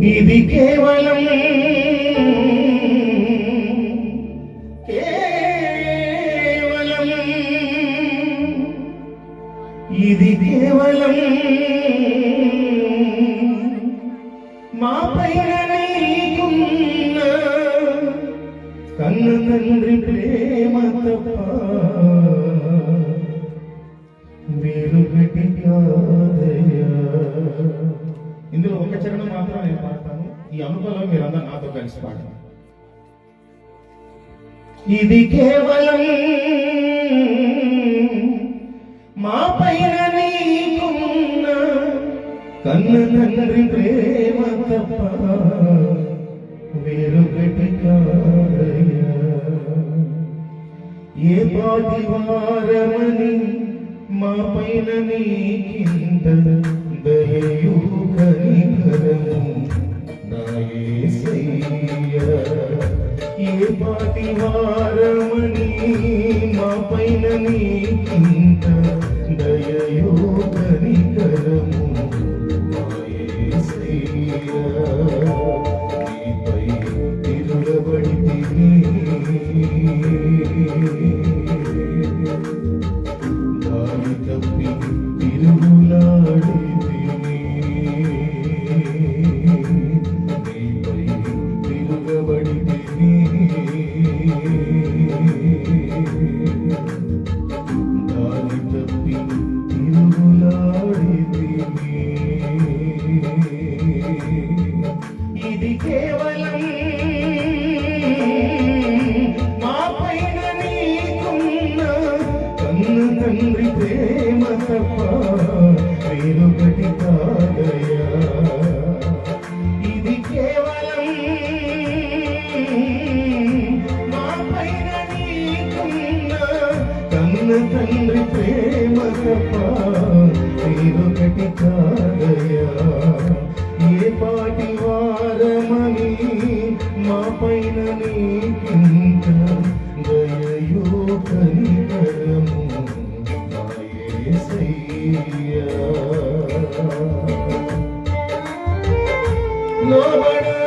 ఇది కేవలం ఇది కేవలం మా పైన నీకున్న కన్న తండ్రి ప్రేమ తప్ప వేరొకటి కాదయ్యా. ఇందులో ఒక చరణం మాత్రం నేను పాడతాను. ఈ అనుభవం మీరందరూ నాతో కలిసి పాడతాను. ఇది కేవలం మా పైన నీకున్న కన్న తండ్రి ప్రేమ తప్ప వేరొకటి కాదయ్యా. ఏ పాటి వారమని మా పైన నీకింత దయయు కనికరము నా యేసయ్యా. ఏ పాటి వారమని మా పైన నీకింత దయయు కనికరము నా యేసయ్యా. నీపై తిరుగబడితిని దారి తప్పి తిరుగులాడితిని. నీపై తిరుగబడితిని దారి తప్పి తిరుగులాడితిని. ఇది కేవలం మా పైన నీకున్న కన్న తండ్రి ప్రేమ తప్ప వేరొకటి కాదయ్యా. ఇది కేవలం మా పైన నీకున్న కన్న తండ్రి ప్రేమ తప్ప వేరొకటి కాదయ్యా. ఏ పాటి వారమని మా పైన నీకింత దయయు కనికరము నా యేసయ్యా.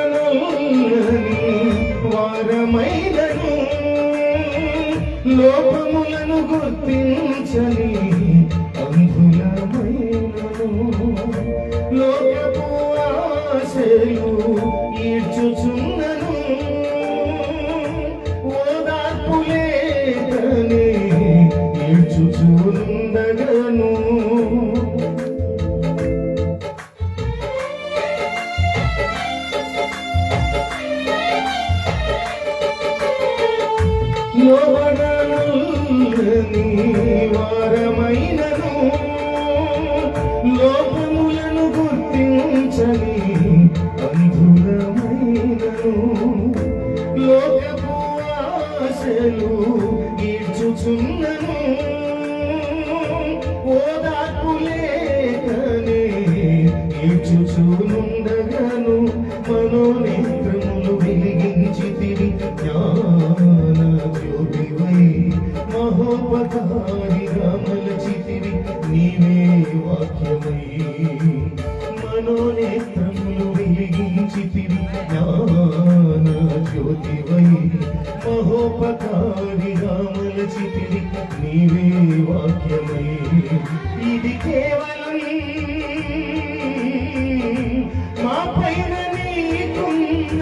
లోబడనొల్లని వారమైనను లోపములను గుర్తించని అంధులమైనను లోకపు ఆశలు ఈడ్చుచున్నను ఓదార్పు లేకనే ఈడ్చుచుండగను. లోబడనొల్లని వారమైనను లోపములను గుర్తించని అంధులమైనను లోకపు ఆశలు ఈడ్చుచున్నను ఓదార్పు లేకనే ఈడ్చుచునుండగను. మనోనేత్రములు వెలిగించితివి జ్ఞాన జ్యోతివై మహోపకారిగా మలచితివి నీవే వాక్యమై. మనోనేత్రములు వెలిగించితివి జ్ఞాన జ్యోతివై మహోపకారిగా మలచితివి నీవే వాక్యమై. ఇది కేవలం మా పైన నీకున్న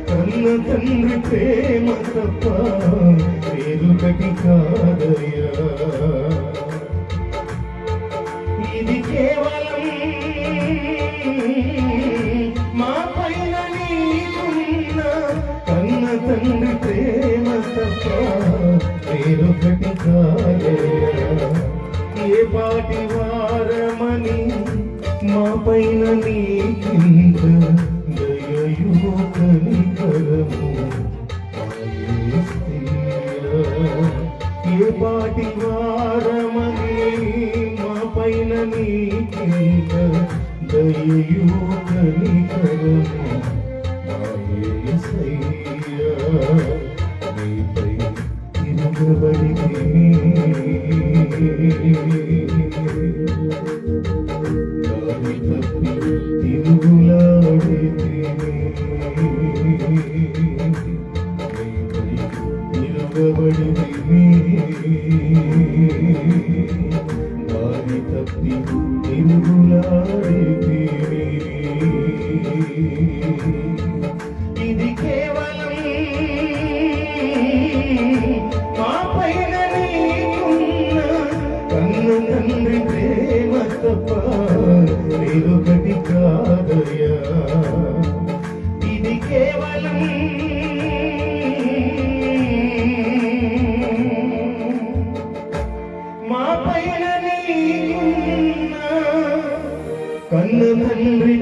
కన్న తండ్రి ప్రేమ తప్ప వేరొకటి కాదయ్యా. ఇది కేవలం మా పైన నీకున్న కన్న తండ్రి ప్రేమ తప్ప వేరొకటి కాదయ్యా. ఏ పాటి వారమని మా పైన నీకింత దయయు కనికరము నా యేసయ్యా. ఏ పాటి వారమని మా పైన నీకింత దయయు కనికరము నా యేసయ్యా. నీపై తిరుగబడితిని తిరుగులాడితిని.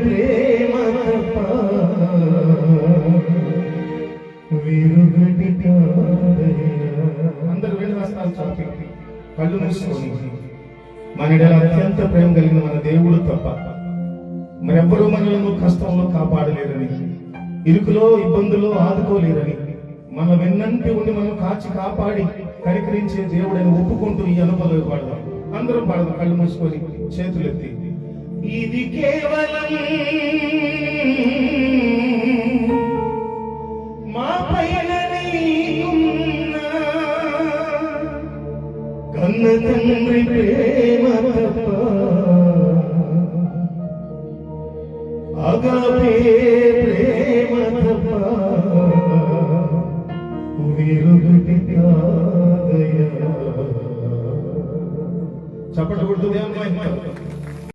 ప్రేమ తప్ప వీరుగటి కాదయ్యా. అందరూ వెళ్ళి వస్తారు చాపి కళ్ళు మూసుకొని మన అత్యంత ప్రేమ కలిగిన మన దేవుడు తప్ప మరెవ్వరూ మనలను కష్టంలో కాపాడలేరని, ఇరుకులో ఇబ్బందులో ఆదుకోలేరని, మన వెన్నంటి ఉండి మనం కాచి కాపాడి కనికరించే దేవుడని ఒప్పుకుంటూ ఈ అనుభవం పాడదాం. అందరం పాడదాం కళ్ళు మూసుకొని చేతులెత్తి. ఇది కేవలం మా పైన నీకున్న కన్న తండ్రి ప్రేమ తప్ప అగాపే ప్రేమ తప్ప వీరుగటి కాదయ్యా. చప్పట్లు కొడుతూ దేవుని మహిమ